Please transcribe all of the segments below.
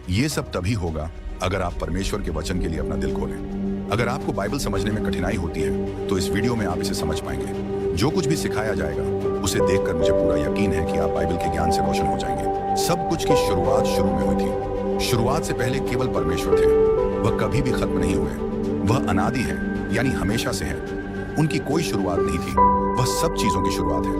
ये सब तभी होगा अगर आप परमेश्वर के वचन के लिए अपना दिल खोलें। अगर आपको बाइबल समझने में कठिनाई होती है तो इस वीडियो में आप इसे समझ पाएंगे। जो कुछ भी सिखाया जाएगा उसे देखकर मुझे पूरा यकीन है कि आप बाइबल के ज्ञान से रोशन हो जाएंगे। सब कुछ की शुरुआत शुरू में हुई थी। शुरुआत से पहले केवल परमेश्वर थे। वह कभी भी खत्म नहीं हुए। वह अनादि है, यानी हमेशा से है। उनकी कोई शुरुआत नहीं थी। वह सब चीजों की शुरुआत है।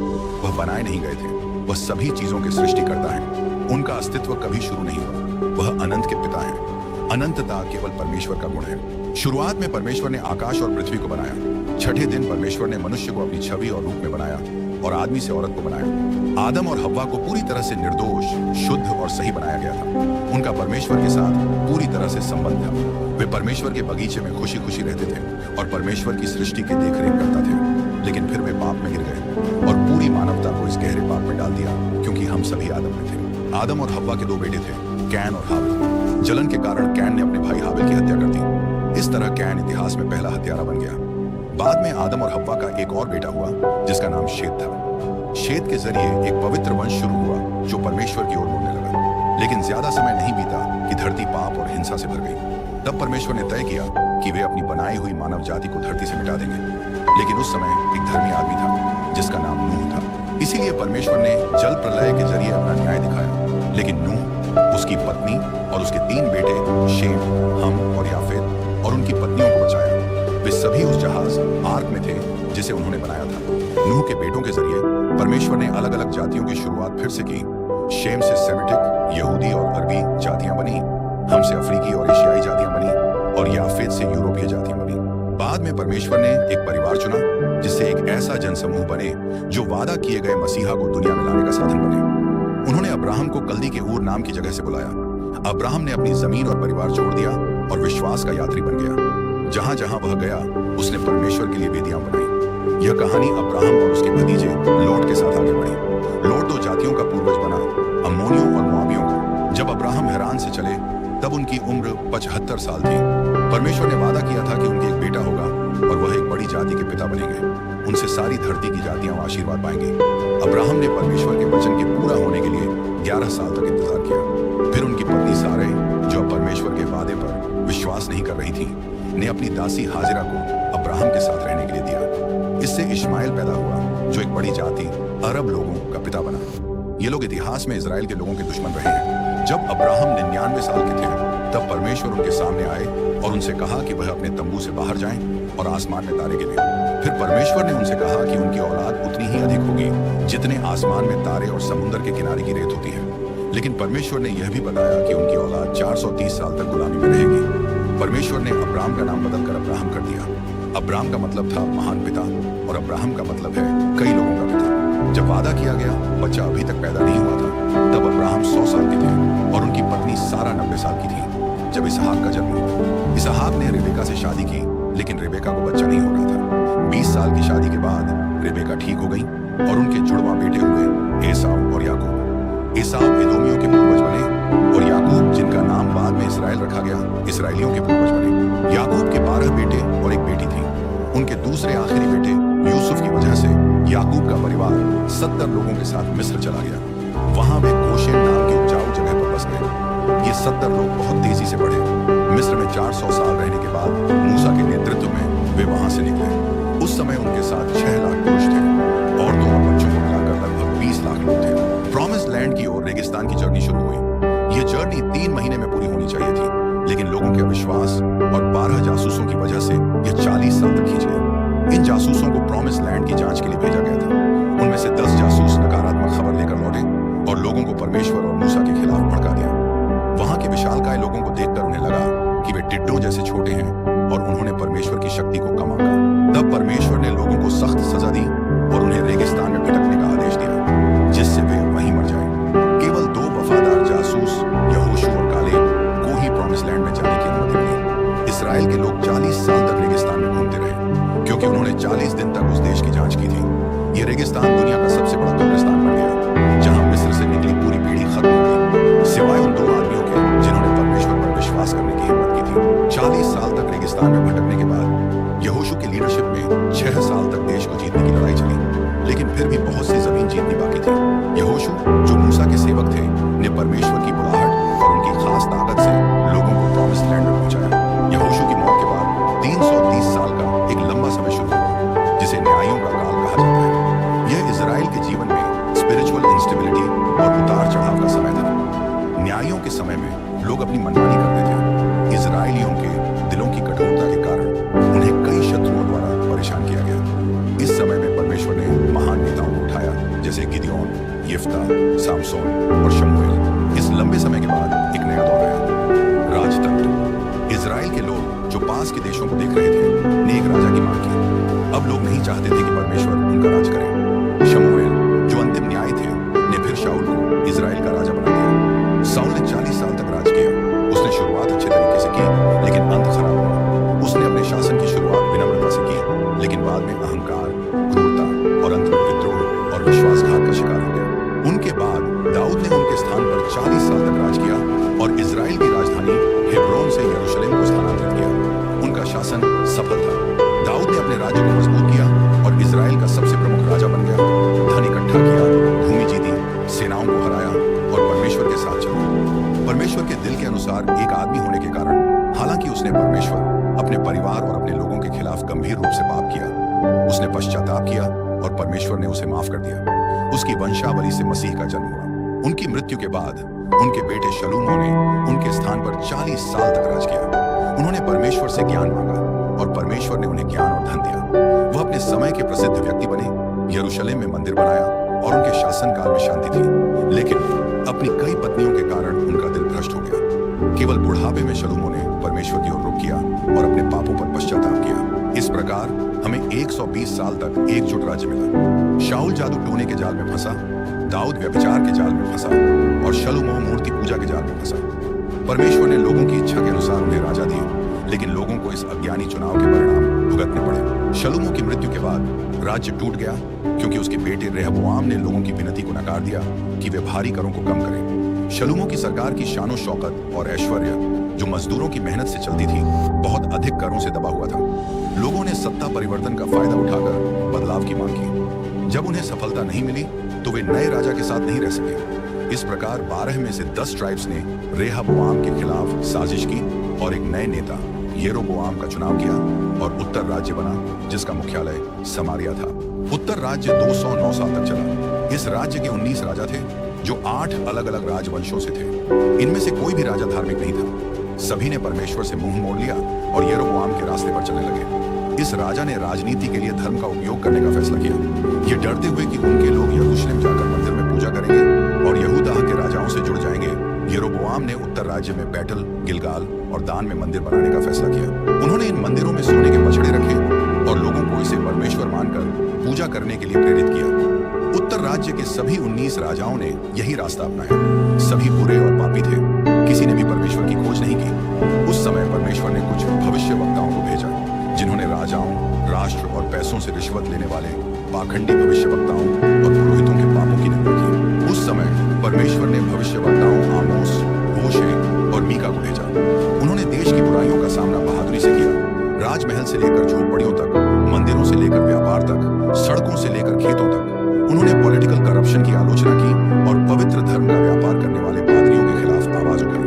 वह बनाए नहीं गए थे। वह सभी चीजों के सृष्टिकर्ता है। उनका अस्तित्व कभी शुरू नहीं हुआ। वह अनंत के पिता हैं। अनंतता केवल परमेश्वर का गुण है। शुरुआत में परमेश्वर ने आकाश और पृथ्वी को बनाया। छठे दिन परमेश्वर ने मनुष्य को अपनी छवि और रूप में बनाया और आदमी से औरत को बनाया। आदम और हव्वा को पूरी तरह से निर्दोष, शुद्ध और सही बनाया गया था। उनका परमेश्वर के साथ पूरी तरह से संबंध था। वे परमेश्वर के बगीचे में खुशी खुशी रहते थे और परमेश्वर की सृष्टि की देखरेख करता थे। लेकिन फिर वे पाप में गिर गए और पूरी मानवता को इस गहरे पाप में डाल दिया, क्योंकि हम सभी आदम में थे। आदम और हव्वा के दो बेटे थे, कैन और हाबिल। जलन के कारण कैन ने अपने भाई हाबिल की हत्या कर दी। इस तरह कैन इतिहास में पहला हत्यारा बन गया। बाद में आदम और हव्वा का एक और बेटा हुआ जिसका नाम शेत था। शेत के जरिए एक पवित्र वंश शुरू हुआ जो परमेश्वर की ओर मुड़ने लगा। लेकिन ज्यादा समय नहीं बीता कि धरती पाप और हिंसा से भर गई। तब परमेश्वर ने तय किया कि वे अपनी बनाई हुई मानव जाति को धरती से मिटा देंगे। लेकिन उस समय एक धर्मी आदमी था जिसका नाम नूह था। इसीलिए परमेश्वर ने जल प्रलय के जरिए अपना न्याय दिखाया। लेकिन नूह, उसकी पत्नी और उसके 3 बेटे शेम, हम और याफेत और उनकी पत्नियों को बचाया। वे सभी उस जहाज आर्क में थे जिसे उन्होंने बनाया था। नूह के बेटों के जरिए परमेश्वर ने अलग अलग जातियों की शुरुआत फिर से की। शेम से सेमिटिक, यहूदी और अरबी जातियां बनी। हम से अफ्रीकी और एशियाई जातियां बनी और याफेत से यूरोपीय जातियां बनी। बाद में परमेश्वर ने एक परिवार चुना जिससे एक ऐसा जनसमूह बने जो वादा किए गए मसीहा को दुनिया में लाने का साधन बने। उन्होंने अब्राहम को कल्दी के ऊर नाम की जगह से बुलाया। अब्राहम ने अपनी जमीन और परिवार छोड़ दिया और विश्वास का यात्री बन गया। जहां जहां वह गया उसने परमेश्वर के लिए वेदियां बनाई। यह कहानी अब्राहम और उसके भतीजे लोट के साथ आगे बढ़ी। लोट 2 जातियों का पूर्वज बना, अम्मोनियों और मोआबियों का। जब अब्राहम हैरान से चले तब उनकी उम्र 75 साल थी। परमेश्वर ने वादा किया था कि उनके एक बेटा होगा और वह एक बड़ी जाति के पिता बनेंगे। उनसे सारी धरती की जातियां आशीर्वाद पाएंगी। अब्राहम ने परमेश्वर के वचन के पूरा होने के लिए 11 साल तक इंतजार किया। फिर उनकी पत्नी सारे, जो अब परमेश्वर के वादे पर विश्वास नहीं कर रही थी, ने अपनी दासी हाजिरा को अब्राहम के साथ रहने के लिए दिया। इससे इश्माइल पैदा हुआ जो एक बड़ी जाति अरब लोगों का पिता बना। ये लोग इतिहास में इजराइल के लोगों के दुश्मन रहे हैं। जब अब्राहम 99 साल के थे तब परमेश्वर उनके सामने आए और उनसे कहा कि वह अपने तंबू से बाहर जाएं और आसमान में तारे गिने। फिर परमेश्वर ने उनसे कहा कि उनकी औलाद उतनी ही अधिक होगी जितने आसमान में तारे और समुद्र के किनारे की रेत होती है। लेकिन परमेश्वर ने यह भी बताया कि उनकी औलाद 430 साल तक गुलामी में रहेगी। परमेश्वर ने अब्राहम का नाम बदलकर अब्राहम कर दिया। अब्राहम का मतलब था महान पिता और अब्राहम का मतलब है कई लोगों का पिता। जब वादा किया गया बच्चा अभी तक पैदा नहीं हुआ था तब अब्राहम 100 साल के थे और उनकी पत्नी सारा 90 साल की थी जब इसहाक का जन्म हुआ। इसहाक ने रेबेका से शादी की लेकिन रेबेका को बच्चा नहीं हो रहा था। 20 साल की शादी के बाद रेबेका ठीक हो गई और उनके जुड़वा बेटे हुए एसाव और याकूब। एसाव एदोमियों के पूर्वज बने और याकूब, जिनका नाम बाद में इसराइल रखा गया, इसराइलियों के पूर्वज बने। याकूब के 12 बेटे और एक बेटी थी। उनके दूसरे आखिरी बेटे यूसुफ की वजह से याकूब का परिवार 70 लोगों के साथ मिस्र चला गया। वहां वे गोशेन नाम की उपजाऊ जगह पर बस गए। ये 70 लोग बहुत तेजी से बढ़े। मिस्र में 400 साल रहने के बाद मूसा के नेतृत्व में वे वहां से निकले। उस समय उनके साथ 6 लाख पुरुष थे। औरतों और बच्चों को मिलाकर लगभग 20 लाख लोग थे। प्रॉमिस लैंड की ओर रेगिस्तान की जर्नी शुरू हुई। ये जर्नी 3 महीने में पूरी होनी चाहिए थी, लेकिन लोगों के अविश्वास और 12 जासूसों की वजह से यह 40 साल तक खींच गई। इन जासूसों को प्रॉमिस लैंड की जांच के लिए भेजा गया था। उनमें से 10 जासूस नकारात्मक खबर लेकर लौटे और लोगों को परमेश्वर और मूसा के खिलाफ भड़का दिया। वहां के विशालकाय लोगों को देखकर उन्हें लगा कि वे टिड्डों जैसे छोटे हैं और उन्होंने परमेश्वर की शक्ति को कम आंका। तब परमेश्वर ने लोगों को सख्त सजा दी और उन्हें रेगिस्तान में भटकने का आदेश दिया, जिससे वे वहीं मर जाएं। केवल 2 वफादार जासूस, यहोशू और कालेब, को ही प्रॉमिस लैंड में जाने की अनुमति मिली। इसराइल के लोग 40 साल तक रेगिस्तान में घूमते रहे क्योंकि उन्होंने 40 दिन तक उस देश की जांच की थी। ये रेगिस्तान दुनिया का सबसे बड़ा कब्रिस्तान बन गया, जहां मिस्र से निकली पूरी पीढ़ी खत्म हो गई, सिवाय उन 2 आदमियों के जिन्होंने परमेश्वर पर विश्वास करने की हिम्मत की थी। 40 साल तक रेगिस्तान में भटकने के बाद यहोशू की लीडरशिप में 6 साल तक देश को जीतने की लड़ाई चली, लेकिन फिर भी बहुत सी जमीन जीतनी बाकी थी। यहोशू, जो मूसा के सेवक थे, ने परमेश्वर की बुलाहट और उनकी खास ताकत समय में लोग अपनी मनमानी करते थे। इजरायलियों के दिलों की कठोरता के कारण उन्हें कई शत्रुओं द्वारा परेशान किया गया। इस समय में परमेश्वर ने महान नेताओं को उठाया, जैसे गिदयोन, यिफ्ता, सामसोन और शमूएल। इस लंबे समय के बाद एक नया दौर आया, राजतंत्र। इजराइल के लोग जो पास के देशों को देख रहे थे ने एक राजा की मांग की। अब लोग नहीं चाहते थे कि परमेश्वर उनका राज करे। शमूएल जो अंतिम न्याय थे ने फिर शाऊल को इजराइल का राजा बना दिया। शाऊल ने 40 साल तक राज किया। उसने शुरुआत अच्छे तरीके से की, लेकिन अंत खराब हुआ। उसने अपने शासन की शुरुआत विनम्रता से की, लेकिन बाद में अहंकार, क्रूरता और अंत में विद्रोह और विश्वासघात का शिकार हो गया। उनके बाद दाऊद ने उनके स्थान पर 40 साल तक राज किया और इजराइल की राजधानी हेब्रोन से यरूशलेम को स्थानांतरित किया। उनका शासन सफल था। दाऊद ने अपने राज्य को मजबूत किया और इजराइल का सबसे प्रमुख राजा बन गया। धन इकट्ठा किया, भूमि जीती, सेनाओं को हराया और परमेश्वर के साथ चला। परमेश्वर के दिल के अनुसार एक आदमी होने के कारण, हालांकि उसने परमेश्वर, अपने परिवार और अपने लोगों के खिलाफ गंभीर रूप से पाप किया, उसने पश्चाताप किया और परमेश्वर ने उसे माफ कर दिया। उसकी वंशावली से मसीह का जन्म हुआ। उनकी मृत्यु के बाद उनके बेटे शलूमो ने उनके स्थान पर 40 साल तक राज किया। उन्होंने परमेश्वर से ज्ञान मांगा और परमेश्वर ने उन्हें ज्ञान और धन दिया। वह अपने समय के प्रसिद्ध व्यक्ति बने, यरूशलेम में मंदिर बनाया और उनके शासनकाल में शांति थी। लेकिन अपनी कई पत्नियों के कारण उनका दिल भ्रष्ट हो गया। केवल बुढ़ापे में शलूमो ने परमेश्वर की ओर रुख किया और अपने पापों पर पश्चाताप किया। इस प्रकार हमें 120 साल तक एकजुट राज्य मिला। शाऊल जादू टोने के जाल में फंसा, दाऊद व्यभिचार के जाल में फंसा और शलूमो मूर्ति पूजा के जाल में फंसा। परमेश्वर ने लोगों की इच्छा के अनुसार उन्हें राजा दिए, लेकिन लोगों को इस अज्ञानी चुनाव के परिणाम भुगतने पड़े। शलूमो की मृत्यु के बाद राज्य टूट गया, क्योंकि उसके बेटे रेहबोआम ने लोगों की विनती को नकार दिया कि वे भारी करों को कम करें। शलूमो की सरकार की शानो शौकत और ऐश्वर्य, जो मजदूरों की मेहनत से चलती थी, बहुत अधिक करों से दबा हुआ था। लोगों ने सत्ता परिवर्तन का फायदा उठाकर बदलाव की मांग की। जब उन्हें सफलता नहीं मिली तो वे नए राजा के साथ नहीं रह सके। इस प्रकार 12 में से 10 ट्राइब्स ने रेहबोआम के खिलाफ साजिश की और एक नए नेता येरोबोआम का चुनाव किया और उत्तर राज्य बना, जिसका मुख्यालय समारिया था। उत्तर राज्य 209 साल तक चला। इस राज्य के 19 राजा थे, जो 8 अलग अलग राजवंशों से थे। इनमें से कोई भी राजा धार्मिक नहीं था। सभी ने परमेश्वर से मुंह मोड़ लिया और येरोबोआम के रास्ते पर चलने लगे। इस राजा ने राजनीति के लिए धर्म का उपयोग करने का फैसला किया। ये डरते हुए कि उनके लोग यरूशलेम जाकर मंदिर में पूजा करेंगे और यहूदा के राजाओं से जुड़ जाएंगे, येरोबोआम ने उत्तर राज्य में बैतल, गिलगाल और दान में मंदिर बनाने का फैसला किया। उन्होंने इन मंदिरों में सोने के बछड़े रखे और लोगों को इसे परमेश्वर मानकर पूजा करने के लिए प्रेरित किया। उत्तर राज्य के सभी 19 राजाओं ने यही रास्ता अपनाया। सभी बुरे और पापी थे, किसी ने भी परमेश्वर की खोज नहीं की। उस समय परमेश्वर ने कुछ भविष्यवक्ताओं को भेजा, जिन्होंने राजाओं, राष्ट्र और पैसों से रिश्वत लेने वाले पाखंडी भविष्यवक्ताओं और पुरोहितों के पापों की निंदा की। उस समय परमेश्वर ने भविष्यवक्ताओं आमोस, होशे और मीका को भेजा। उन्होंने देश की बुराइयों का सामना बहादुरी से किया। राजमहल से लेकर झोपड़ियों तक, मंदिरों से लेकर व्यापार तक, सड़कों से लेकर खेतों तक। उन्होंने पॉलिटिकल करप्शन की आलोचना की और पवित्र धर्म का व्यापार करने वाले पादरियों के खिलाफ आवाज उठाई।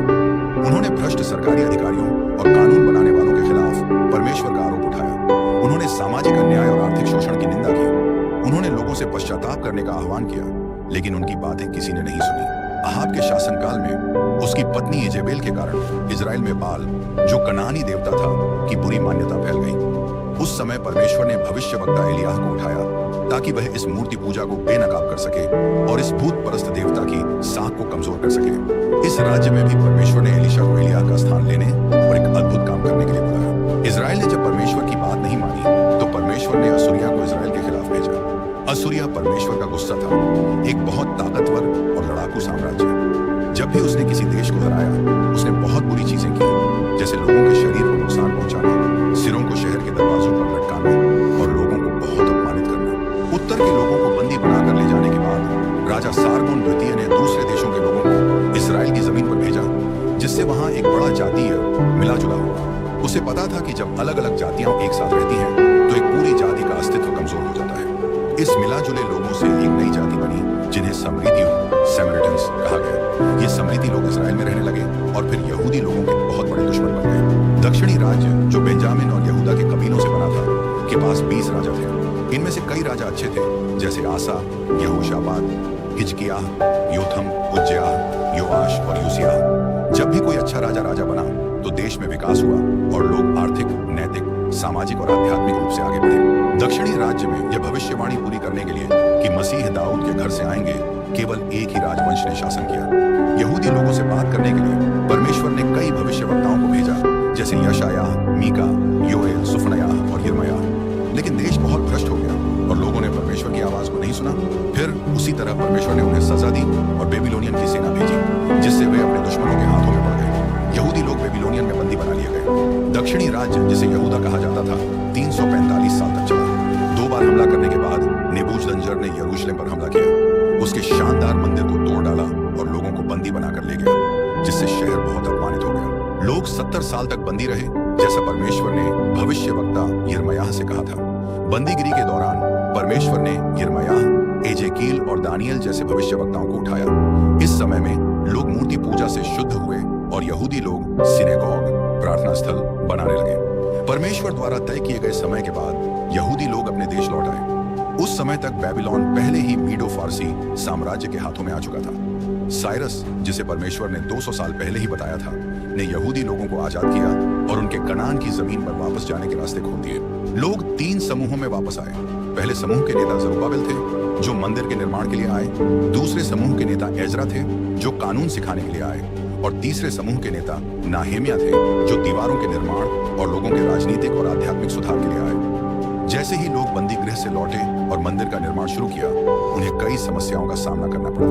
उन्होंने भ्रष्ट सरकारी अधिकारियों और कानून बनाने वालों के खिलाफ परमेश्वर का आरोप उठाया। उन्होंने सामाजिक अन्याय और आर्थिक शोषण की निंदा की। उन्होंने लोगों से पश्चाताप करने का आह्वान किया, लेकिन उनकी बातें किसी ने नहीं सुनी। अहाब के शासनकाल में उसकी पत्नी इजेबेल के कारण इजराइल में बाल, जो कनानी देवता था, की बुरी मान्यता फैल गई। उस समय परमेश्वर ने भविष्यवक्ता एलियाह को उठाया ताकि वह इस मूर्ति पूजा को बेनकाब कर सके और इस भूत परस्त देवता की साख को कमजोर कर सके। इस राज्य में भी परमेश्वर ने एलीशा को एलियाह का स्थान लेने और एक अद्भुत काम करने के लिए बुलाया। इजराइल ने जब परमेश्वर की बात नहीं मानी तो परमेश्वर ने असुरिया को इजराइल के खिलाफ भेजा। असुरिया परमेश्वर का गुस्सा था, एक बहुत ताकतवर और लड़ाकू साम्राज्य। जब भी उसने किसी देश को हराया, उसने बहुत बुरी चीजें की, जैसे लोगों के शरीर को नुकसान पहुंचाना, सिरों को शहर के दरवाजों पर लटकाना और लोगों को बहुत अपमानित करना। उत्तर के लोगों को बंदी बनाकर ले जाने के बाद राजा सारगोन द्वितीय ने दूसरे देशों के लोगों को इजराइल की जमीन पर भेजा, जिससे वहां एक बड़ा जातीय मिला जुला हुआ। उसे पता था कि जब अलग अलग जातियां एक साथ रहती हैं तो एक पूरी जाति का अस्तित्व कमजोर हो जाता है। इस मिला जुले लोगों से एक नई जाति बनी, जिन्हें समरीतियों, सैमरिटन्स कहा गया। ये समरीती लोग इजराइल में रहने लगे और फिर यहूदी लोगों के बहुत बड़े दुश्मन बन गए। दक्षिणी राज्य, जो बेंजामिन और यहूदा के कबीलों से बना था, के पास 20 राजा थे। इनमें से कई राजा अच्छे थे, जैसे आसा, यहोशापात, हिजकिय्याह, योथम, उज्जियाह, योआश और यूसियाह। जब भी कोई अच्छा राजा बना तो देश में विकास हुआ और लोग आर्थिक, नैतिक, सामाजिक और आध्यात्मिक रूप से आगे बढ़े। दक्षिणी राज्य में यह भविष्यवाणी पूरी करने के लिए कि मसीह दाऊद के घर से आएंगे, केवल एक ही राजवंश ने शासन किया। यहूदी लोगों से बात करने के लिए परमेश्वर ने कई भविष्यवक्ताओं को भेजा, जैसे यशायाह, मीका, योएल, सुफनयाह और यिर्मयाह। लेकिन देश बहुत भ्रष्ट हो गया और लोगों ने परमेश्वर की आवाज को नहीं सुना। फिर उसी तरह परमेश्वर ने उन्हें सजा दी और बेबीलोनियन की सेना भेजी, जिससे वे अपने दुश्मनों के हाथों में पड़ गए। यहूदी लोग बेबीलोनियन में बंदी बना लिए गए। दक्षिणी राज्य, जिसे यहूदा कहा जाता था, 345 साल तक चला। 2 बार हमला करने के बाद नेबूजरदान ने यरूशलेम पर हमला किया, उसके शानदार मंदिर को तोड़ डाला और लोगों को बंदी बनाकर ले गया, जिससे शहर बहुत अपमानित हो गया। लोग 70 साल तक बंदी रहे, जैसा परमेश्वर ने भविष्यवक्ता यिर्मयाह से कहा था। बंदीगिरी के दौरान परमेश्वर ने यिर्मयाह, एजेकील और दानियल जैसे भविष्यवक्ताओं को उठाया। इस समय में लोग मूर्ति पूजा से शुद्ध हुए और यहूदी लोग सिनेगॉग, प्रार्थना स्थल बनाने लगे। परमेश्वर द्वारा तय किए गए समय के बाद यहूदी लोग अपने देश लौट आए। उस समय तक बेबीलोन पहले ही मीडो फारसी साम्राज्य के हाथों में आ चुका था। साइरस, जिसे परमेश्वर ने 200 साल पहले ही बताया था, ने यहूदी लोगों को आजाद किया और उनके कनान की जमीन पर वापस जाने के रास्ते खोल दिए। लोग 3 समूहों में वापस आए। पहले समूह के नेता जरुब्बाबिल थे, जो मंदिर के निर्माण के लिए आए। दूसरे समूह के नेता एजरा थे, जो कानून सिखाने के लिए आए। और तीसरे समूह के नेता नाहेमिया थे, जो दीवारों के निर्माण और लोगों के राजनीतिक और आध्यात्मिक सुधार के लिए आए। जैसे ही लोग बंदी गृह से लौटे और मंदिर का निर्माण शुरू किया, उन्हें कई समस्याओं का सामना करना पड़ा।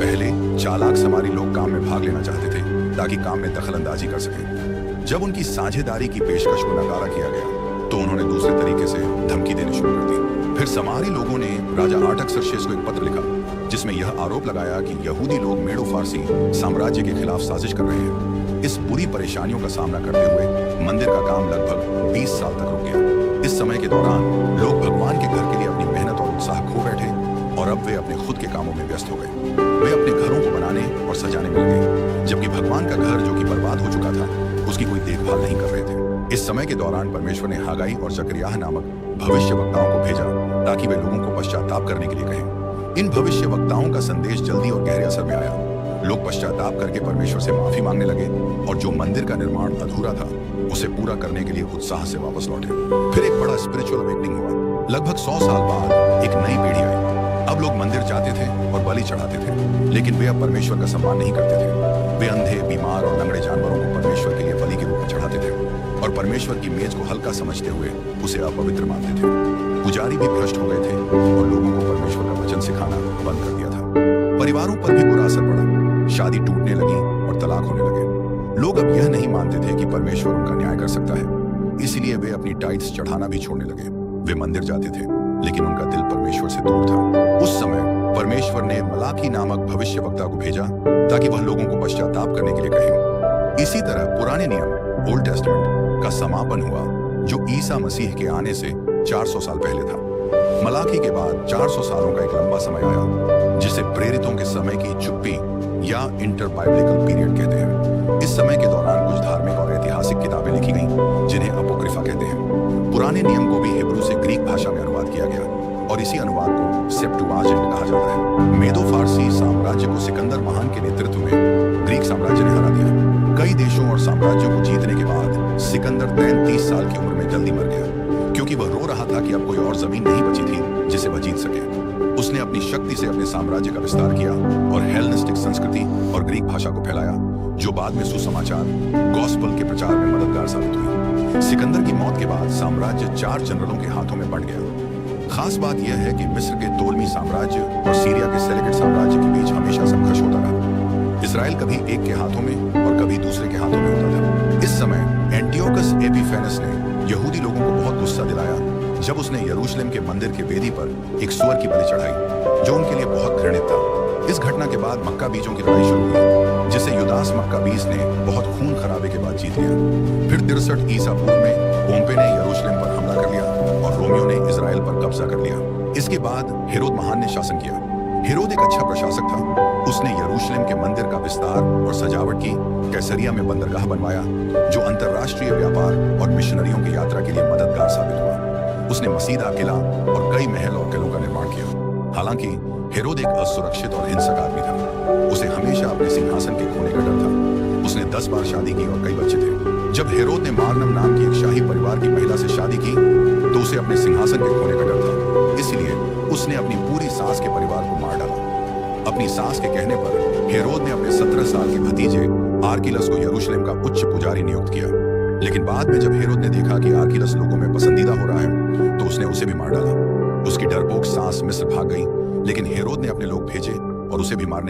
पहले चालाक समारी लोग काम में भाग लेना चाहते थे ताकि काम में दखलंदाजी कर सकें। जब उनकी साझेदारी की पेशकश को नकारा किया गया तो उन्होंने दूसरे तरीके से धमकी देनी शुरू कर दी। फिर समारी लोगों ने राजा आर्टक्सर्क्सेस को एक पत्र लिखा, जिसमें यह आरोप लगाया कि यहूदी लोग मेडो फारसी साम्राज्य के खिलाफ साजिश कर रहे हैं। इस बुरी परेशानियों का सामना करते हुए मंदिर का काम लगभग 20 साल तक रुक गया। इस समय के दौरान लोग भगवान के घर के लिए अपनी मेहनत और उत्साह खो बैठे और अब वे अपने खुद के कामों में व्यस्त हो गए। वे अपने घरों को बनाने और सजाने में लगे, जबकि भगवान का घर, जो कि बर्बाद हो चुका था, उसकी कोई देखभाल नहीं कर रहे थे। इस समय के दौरान परमेश्वर ने हागाई और जकरियाह नामक भविष्यवक्ताओं को भेजा ताकि वे लोगों को पश्चाताप करने के लिए कहें। इन भविष्यवक्ताओं का संदेश जल्दी और गहरे असर में आया। लोग पश्चाताप करके परमेश्वर से माफी मांगने लगे और जो मंदिर का निर्माण अधूरा था, उसे पूरा करने के लिए उत्साह से वापस लौटे। फिर एक बड़ा स्पिरिचुअल अवेकनिंग हुआ। लगभग 100 साल बाद एक नई पीढ़ी आई। अब लोग मंदिर जाते थे और बलि चढ़ाते थे, लेकिन वे अब परमेश्वर का सम्मान नहीं करते थे। वे अंधे, बीमार और लंगड़े जानवरों को परमेश्वर के लिए बलि के रूप में चढ़ाते थे और परमेश्वर की मेज को हल्का समझते हुए उसे अपवित्र मानते थे। पुजारी भी भ्रष्ट हो गए थे और लोगों को परमेश्वर का वचन सिखाना बंद कर दिया था। परिवारों पर भी बुरा असर पड़ा। शादी टूटने लगी और तलाक होने लगे। लोग अब यह नहीं मानते थे कि परमेश्वर उनका न्याय कर सकता है, इसलिए वे अपनी टाइट्स चढ़ाना भी छोड़ने लगे। वे मंदिर जाते थे, लेकिन उनका दिल परमेश्वर से दूर था। उस समय परमेश्वर ने मलाकी नामक भविष्यवक्ता को भेजा ताकि वह लोगों को पश्चाताप करने के लिए कहे। इसी तरह पुराने नियम, ओल्ड टेस्टामेंट का समापन हुआ, जो ईसा मसीह के आने से 400 साल पहले था। मलाकी के बाद 400 सालों का एक लंबा समय आया, जिसे प्रेरितों के समय की चुप्पी या इंटरबाइब्लिकल पीरियड कहते हैं। इस समय के दौरान कुछ धार्मिक और ऐतिहासिक किताबें लिखी गईं, जिन्हें अपोक्रिफा कहते हैं। पुराने नियम को भी हिब्रू से ग्रीक भाषा में अनुवाद किया गया और इसी अनुवाद को सेप्टुआजिंट कहा जाता है। मेदो फारसी साम्राज्य को सिकंदर महान के नेतृत्व में ग्रीक साम्राज्य ने हरा दिया। कई देशों और साम्राज्यों को जीतने के बाद सिकंदर 33 साल की उम्र में जल्दी मर गया, क्योंकि वह रो रहा था कि अब कोई और जमीन नहीं बची थी जिसे वह जीत सके। उसने अपनी शक्ति से अपने साम्राज्य का विस्तार किया और हेलेनिस्टिक संस्कृति और ग्रीक भाषा को फैलाया, जो बाद में सुसमाचार, गॉस्पेल के प्रचार में मददगार साबित हुई। सिकंदर की मौत के बाद साम्राज्य 4 जनरलों के हाथों में बंट गया। खास बात यह है कि मिस्र के तोलमी साम्राज्य और सीरिया के सेलेकिड साम्राज्य के बीच हमेशा संघर्ष होता रहा। इसराइल कभी एक के हाथों में और कभी दूसरे के हाथों में होता था। इस समय एंटियोकस एपिफेनस ने यहूदी लोगों को बहुत गुस्सा दिलाया जब उसने यरूशलेम के मंदिर के वेदी पर एक सुअर की बलि चढ़ाई, जो उनके लिए बहुत घृणित था। इस घटना के बाद मक्का बीजों की लड़ाई शुरू हुई, जिसे युदास मक्का बीज ने बहुत खून खराबे के बाद जीत लिया। फिर 63 ईसा पूर्व में पोम्पे ने यरूशलेम पर हमला कर लिया और रोमियो ने इजराइल पर कब्जा कर लिया। इसके बाद हेरोद महान ने शासन किया। हेरोद एक अच्छा प्रशासक था। उसने यरूशलेम के मंदिर का विस्तार और सजावट की, कैसरिया में बंदरगाह बनवाया, जो अंतर्राष्ट्रीय व्यापार और मिशनरियों की यात्रा के लिए मददगार साबित हुआ। उसने मसीदा किला और कई महल और किलों का निर्माण किया। हालांकि हेरोद एक असुरक्षित और हिंसक आदमी था। उसे हमेशा अपने सिंहासन के खोने का डर था। उसने 10 बार शादी की और कई बच्चे थे। जब हेरोद ने मार्नम नाम की एक शाही परिवार की महिला से शादी की तो उसे अपने सिंहासन के खोने का डर था, इसलिए उसने अपनी पूरी सास के परिवार को मार डाला। अपनी सास के कहने पर हेरोद ने अपने 17 साल के भतीजे आर्किलस को यरूशलेम का उच्च पुजारी नियुक्त किया। लेकिन बाद में जब हेरोद ने देखा कि आर्किलस लोगों में पसंदीदा हो रहा है तो उसने उसे भी मार डाला। उसकी डरपोक सास मिस्र भाग गई, लेकिन हेरोद ने अपने लोग भेजे और उसे भी मारने